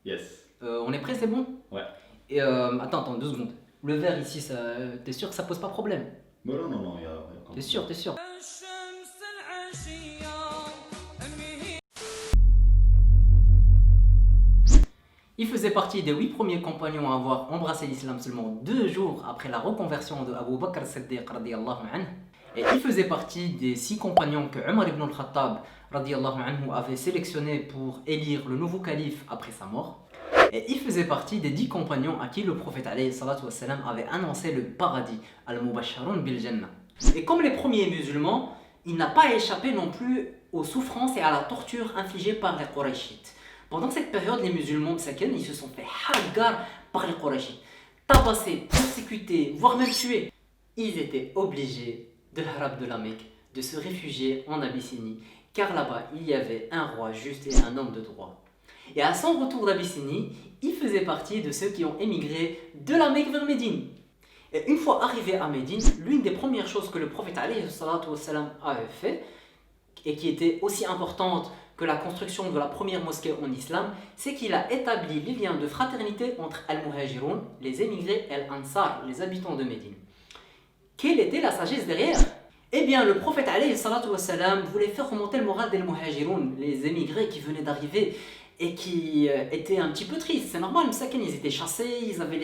Yes. On est prêt, c'est bon? Ouais. Et attends, 2 secondes. Le verre ici, t'es sûr que ça pose pas problème? Bon, non, il y a aucun T'es sûr, problème. t'es sûr? Il faisait partie des 8 premiers compagnons à avoir embrassé l'islam seulement 2 jours après la reconversion de Abu Bakr as-Siddiq radiyallahu anhu. Et il faisait partie des 6 compagnons que Omar ibn al-Khattab radiyallahu anhu avait sélectionnés pour élire le nouveau calife après sa mort. Et il faisait partie des 10 compagnons à qui le prophète alayhi salatu wassalam avait annoncé le paradis, al-Mubashsharun bil Jannah. Et comme les premiers musulmans, il n'a pas échappé non plus aux souffrances et à la torture infligées par les Qurayshites. Pendant cette période, les musulmans de Saken, ils se sont fait hagar par les Qurayshites, tabassés, persécutés, voire même tués. Ils étaient obligés de harab de la Mecque, de se réfugier en Abyssinie, car là-bas, il y avait un roi juste et un homme de droit. Et à son retour d'Abyssinie, il faisait partie de ceux qui ont émigré de la Mecque vers Médine. Et une fois arrivé à Médine, l'une des premières choses que le prophète alayhi salatu wassalam avait fait, et qui était aussi importante que la construction de la première mosquée en islam, c'est qu'il a établi les liens de fraternité entre Al-Muhajirun, les émigrés, et Al-Ansar, les habitants de Médine. Quelle était la sagesse derrière? Eh bien, le prophète alayhi salatu wassalam voulait faire remonter le moral des Muhajirun, les émigrés qui venaient d'arriver et qui étaient un petit peu tristes. C'est normal, Msaken, ils étaient chassés, ils avaient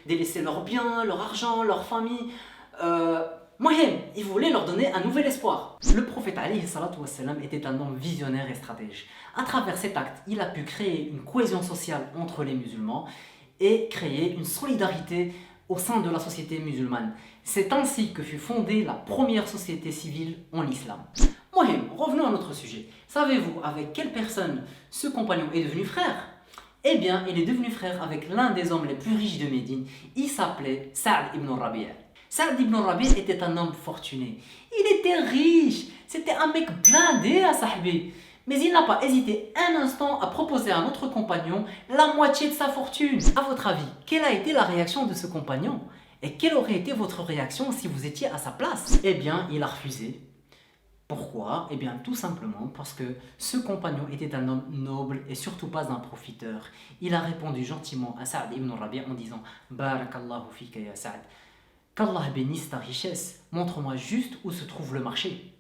délaissé leurs biens, leur argent, leur famille. Mohem, il voulait leur donner un nouvel espoir. Le prophète alayhi salatu wassalam était un homme visionnaire et stratège. À travers cet acte, il a pu créer une cohésion sociale entre les musulmans et créer une solidarité au sein de la société musulmane. C'est ainsi que fut fondée la première société civile en islam. Mohem, revenons à notre sujet. Savez-vous avec quelle personne ce compagnon est devenu frère? Eh bien, il est devenu frère avec l'un des hommes les plus riches de Médine. Il s'appelait Sa'd ibn Rabi'. Sa'd ibn Rabi' était un homme fortuné. Il était riche. C'était un mec blindé à Sahbi. Mais il n'a pas hésité un instant à proposer à notre compagnon la moitié de sa fortune. À votre avis, quelle a été la réaction de ce compagnon? Et quelle aurait été votre réaction si vous étiez à sa place? Eh bien, il a refusé. Pourquoi? Eh bien, tout simplement parce que ce compagnon était un homme noble et surtout pas un profiteur. Il a répondu gentiment à Sa'd ibn Rabi' en disant « Barakallahu fika ya Sa'd » qu'Allah bénisse ta richesse, montre-moi juste où se trouve le marché.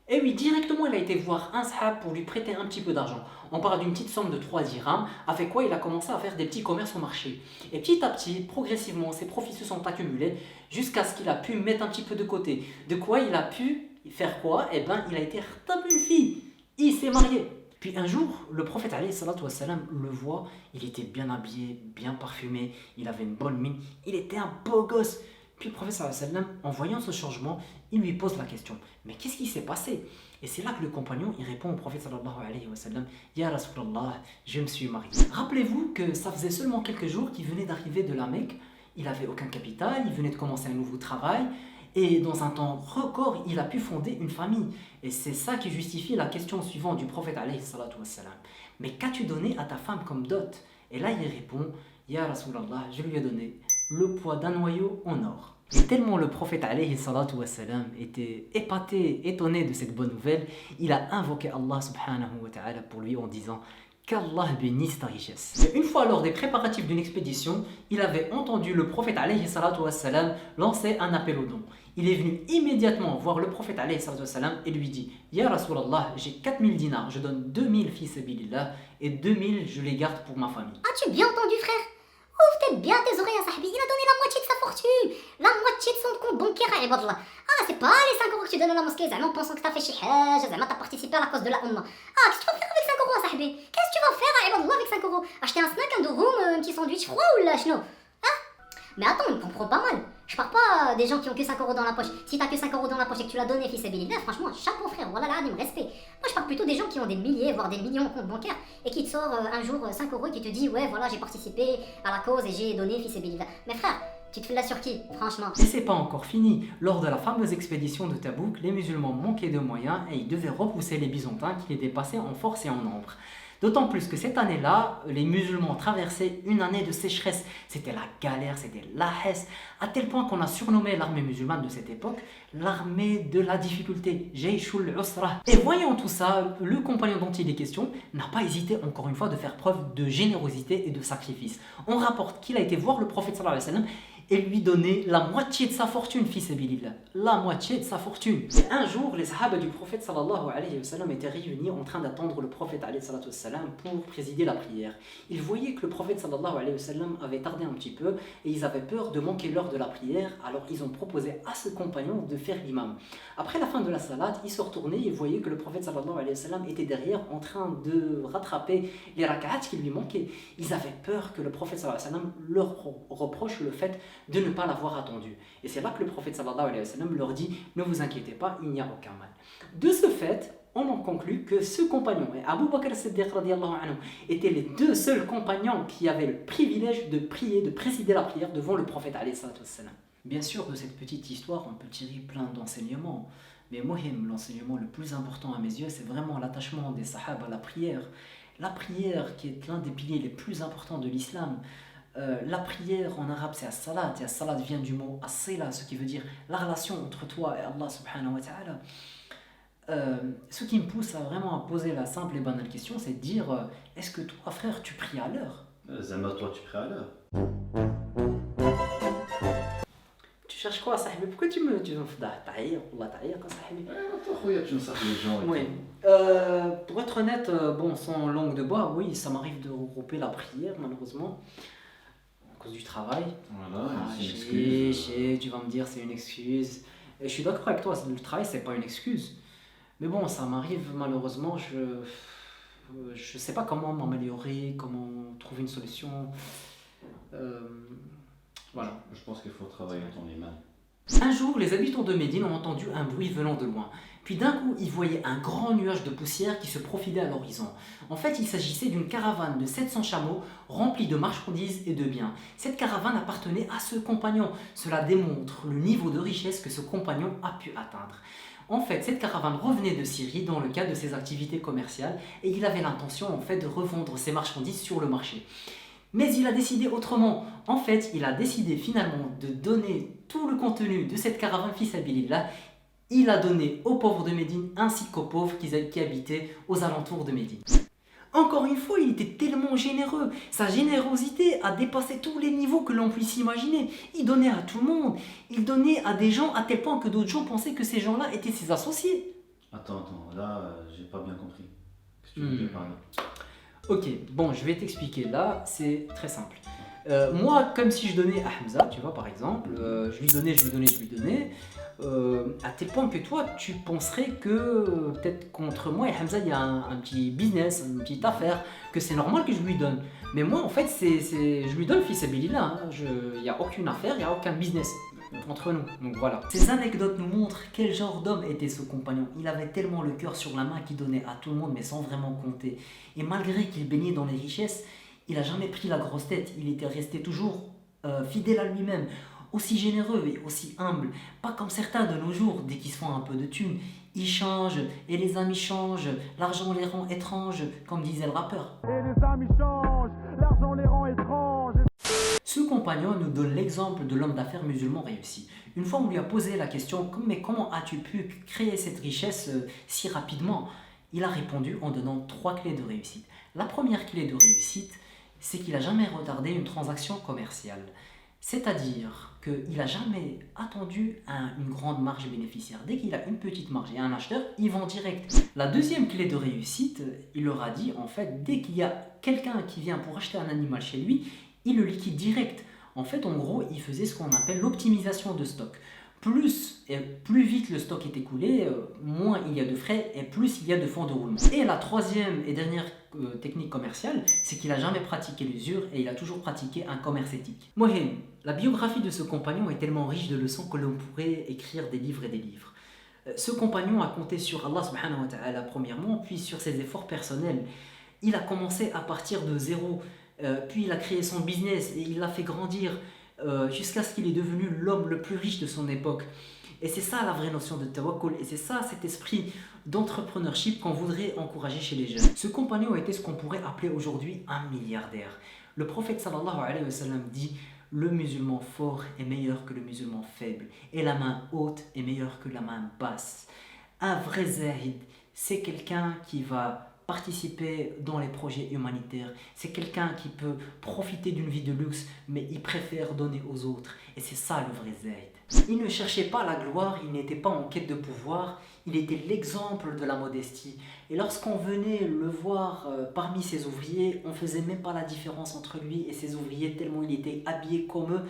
Et oui, directement il a été voir un sahab pour lui prêter un petit peu d'argent. On parle d'une petite somme de 3 dirhams, avec quoi il a commencé à faire des petits commerces au marché. Et petit à petit, progressivement, ses profits se sont accumulés jusqu'à ce qu'il a pu mettre un petit peu de côté. De quoi il a pu faire quoi? Eh bien, il a été retapé une fille. Il s'est marié. Puis un jour, le prophète alayhi salatu wassalam le voit, il était bien habillé, bien parfumé, il avait une bonne mine, il était un beau gosse. Puis le prophète sallallahu alayhi wa sallam, en voyant ce changement, il lui pose la question, mais qu'est-ce qui s'est passé? Et c'est là que le compagnon, il répond au prophète sallallahu alayhi wa sallam, Ya Rasulallah, je me suis marié. Rappelez-vous que ça faisait seulement quelques jours qu'il venait d'arriver de la Mecque, il n'avait aucun capital, il venait de commencer un nouveau travail, et dans un temps record, il a pu fonder une famille. Et c'est ça qui justifie la question suivante du prophète alayhi salatu wa sallam. Mais qu'as-tu donné à ta femme comme dot? Et là, il répond, Ya Rasulallah, je lui ai donné le poids d'un noyau en or. Et tellement le prophète alayhi salatu wa sallam était épaté, étonné de cette bonne nouvelle, il a invoqué Allah subhanahu wa ta'ala pour lui en disant qu'Allah bénisse ta richesse. Et une fois lors des préparatifs d'une expédition, il avait entendu le prophète alayhi salatu wa sallam lancer un appel aux dons. Il est venu immédiatement voir le prophète alayhi salatu wa sallam et lui dit Ya Rasulallah, j'ai 4000 dinars, je donne 2000 fi sabilillah et 2000 je les garde pour ma famille. As-tu bien entendu, frère? Ouvre peut-être bien tes oreilles à Sahbi, il a donné la moitié de sa fortune, la moitié de son compte bancaire à Ibadallah. Ah, c'est pas les 5 euros que tu donnes à la mosquée, Zama, en pensant que t'as fait shihaj, Zama, t'as participé à la cause de la Ummah. Ah, qu'est-ce que tu vas faire avec 5 euros à Sahbi? Qu'est-ce que tu vas faire à Ibadallah avec 5 euros? Acheter un snack, un durum, un petit sandwich froid ou la chno? Hein? Mais attends, il me comprend pas mal. Je parle pas des gens qui ont que 5 euros dans la poche. Si t'as que 5 euros dans la poche et que tu l'as donné, fils et franchement, chapeau frère, voilà là, respect. Moi je parle plutôt des gens qui ont des milliers, voire des millions de comptes bancaires et qui te sort un jour 5 euros et qui te dit ouais voilà j'ai participé à la cause et j'ai donné fils et mais frère, tu te fais là sur qui, franchement? Et c'est pas encore fini. Lors de la fameuse expédition de Tabouk, les musulmans manquaient de moyens et ils devaient repousser les Byzantins qui les dépassaient en force et en nombre. D'autant plus que cette année-là, les musulmans traversaient une année de sécheresse. C'était la galère, c'était la hesse, à tel point qu'on a surnommé l'armée musulmane de cette époque l'armée de la difficulté, Jayshul Usra. Et voyant tout ça, le compagnon dont il est question n'a pas hésité encore une fois de faire preuve de générosité et de sacrifice. On rapporte qu'il a été voir le prophète sallallahu alayhi wa sallam et lui donner la moitié de sa fortune, fils sabilillah. La moitié de sa fortune. Et un jour, les sahaba du prophète sallallahu alayhi wa sallam étaient réunis en train d'attendre le prophète alayhi wa sallam pour présider la prière. Ils voyaient que le prophète sallallahu alayhi wa sallam avait tardé un petit peu et ils avaient peur de manquer l'heure de la prière, alors ils ont proposé à ce compagnon de faire l'imam. Après la fin de la salade, ils se retournaient et voyaient que le prophète sallallahu alayhi wa sallam était derrière en train de rattraper les rak'at qui lui manquaient. Ils avaient peur que le prophète sallallahu alayhi wa sallam leur reproche le fait de ne pas l'avoir attendu. Et c'est là que le prophète sallallahu alayhi wa sallam leur dit « Ne vous inquiétez pas, il n'y a aucun mal ». De ce fait, on en conclut que ce compagnon et Abu Bakr as-Siddiq radiyallahu anhu étaient les deux seuls compagnons qui avaient le privilège de prier, de présider la prière devant le prophète alayhi wa sallam. Bien sûr, de cette petite histoire, on peut tirer plein d'enseignements. Mais mohim, l'enseignement le plus important à mes yeux, c'est vraiment l'attachement des sahaba à la prière. La prière qui est l'un des piliers les plus importants de l'islam. La prière en arabe c'est as-salat, et as-salat vient du mot as-sila, ce qui veut dire la relation entre toi et Allah subhanahu wa ta'ala. Ce qui me pousse à vraiment à poser la simple et banale question, c'est de dire est-ce que toi frère tu pries à l'heure? Zama, toi, tu pries à l'heure. Tu cherches quoi sahbi? Pourquoi tu me ta'ayir, Allah ta'ayir quoi sahbi? Toi, khoya, tu enseigne les gens. et Oui. tout. Pour être honnête, bon, sans langue de bois, oui, ça m'arrive de regrouper la prière malheureusement. À cause du travail. Voilà, c'est une Je excuse. sais, tu vas me dire c'est une excuse. Et je suis d'accord avec toi, le travail c'est pas une excuse. Mais bon, ça m'arrive malheureusement, je sais pas comment m'améliorer, comment trouver une solution. Voilà. Je pense qu'il faut travailler ton iman. Un jour, les habitants de Médine ont entendu un bruit venant de loin. Puis d'un coup, ils voyaient un grand nuage de poussière qui se profilait à l'horizon. En fait, il s'agissait d'une caravane de 700 chameaux remplis de marchandises et de biens. Cette caravane appartenait à ce compagnon. Cela démontre le niveau de richesse que ce compagnon a pu atteindre. En fait, cette caravane revenait de Syrie dans le cadre de ses activités commerciales et il avait l'intention en fait de revendre ses marchandises sur le marché. Mais il a décidé autrement. En fait, il a décidé finalement de donner tout le contenu de cette caravane fils sabilillah. Il a donné aux pauvres de Médine ainsi qu'aux pauvres qui habitaient aux alentours de Médine. Encore une fois, il était tellement généreux. Sa générosité a dépassé tous les niveaux que l'on puisse imaginer. Il donnait à tout le monde. Il donnait à des gens à tel point que d'autres gens pensaient que ces gens-là étaient ses associés. Attends, là, j'ai pas bien compris. Qu'est-ce que tu veux dire par là? Ok, bon, je vais t'expliquer. Là, c'est très simple. Moi, comme si je donnais à Hamza, tu vois, par exemple, je lui donnais, à tel point que toi, tu penserais que peut-être contre moi et Hamza, il y a un petit business, une petite affaire, que c'est normal que je lui donne. Mais moi, en fait, je lui donne fils sabilillah, hein. Il n'y a aucune affaire, il n'y a aucun business entre nous. Donc voilà. Ces anecdotes nous montrent quel genre d'homme était ce compagnon. Il avait tellement le cœur sur la main qu'il donnait à tout le monde, mais sans vraiment compter. Et malgré qu'il baignait dans les richesses, il n'a jamais pris la grosse tête. Il était resté toujours fidèle à lui-même, aussi généreux et aussi humble. Pas comme certains de nos jours, dès qu'ils se font un peu de thunes, ils changent et les amis changent. L'argent les rend étranges, comme disait le rappeur. Et les amis changent, l'argent les rend étranges. Ce compagnon nous donne l'exemple de l'homme d'affaires musulman réussi. Une fois on lui a posé la question « Mais comment as-tu pu créer cette richesse si rapidement ?» Il a répondu en donnant 3 clés de réussite. La première clé de réussite, c'est qu'il n'a jamais retardé une transaction commerciale. C'est-à-dire qu'il n'a jamais attendu une grande marge bénéficiaire. Dès qu'il a une petite marge et un acheteur, il vend direct. La deuxième clé de réussite, il leur a dit en fait, dès qu'il y a quelqu'un qui vient pour acheter un animal chez lui, il le liquide direct. En fait, en gros, il faisait ce qu'on appelle l'optimisation de stock. Plus vite le stock est écoulé, moins il y a de frais et plus il y a de fonds de roulement. Et la troisième et dernière technique commerciale, c'est qu'il n'a jamais pratiqué l'usure et il a toujours pratiqué un commerce éthique. Mohim, la biographie de ce compagnon est tellement riche de leçons que l'on pourrait écrire des livres et des livres. Ce compagnon a compté sur Allah subhanahu wa ta'ala premièrement, puis sur ses efforts personnels. Il a commencé à partir de zéro, puis il a créé son business et il l'a fait grandir jusqu'à ce qu'il est devenu l'homme le plus riche de son époque. Et c'est ça la vraie notion de tawakkul, et c'est ça cet esprit d'entrepreneurship qu'on voudrait encourager chez les jeunes. Ce compagnon était ce qu'on pourrait appeler aujourd'hui un milliardaire. Le prophète sallallahu alayhi wa sallam dit: le musulman fort est meilleur que le musulman faible, et la main haute est meilleure que la main basse. Un vrai zahid, c'est quelqu'un qui va participer dans les projets humanitaires. C'est quelqu'un qui peut profiter d'une vie de luxe, mais il préfère donner aux autres. Et c'est ça le vrai zahid. Il ne cherchait pas la gloire, il n'était pas en quête de pouvoir, il était l'exemple de la modestie. Et lorsqu'on venait le voir parmi ses ouvriers, on ne faisait même pas la différence entre lui et ses ouvriers, tellement il était habillé comme eux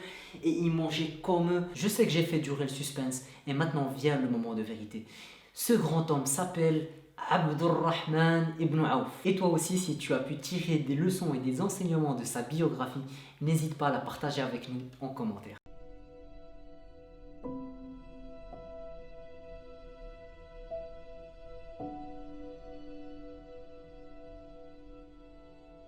et il mangeait comme eux. Je sais que j'ai fait durer le suspense, et maintenant vient le moment de vérité. Ce grand homme s'appelle Abdurrahman ibn Auf. Et toi aussi, si tu as pu tirer des leçons et des enseignements de sa biographie, n'hésite pas à la partager avec nous en commentaire.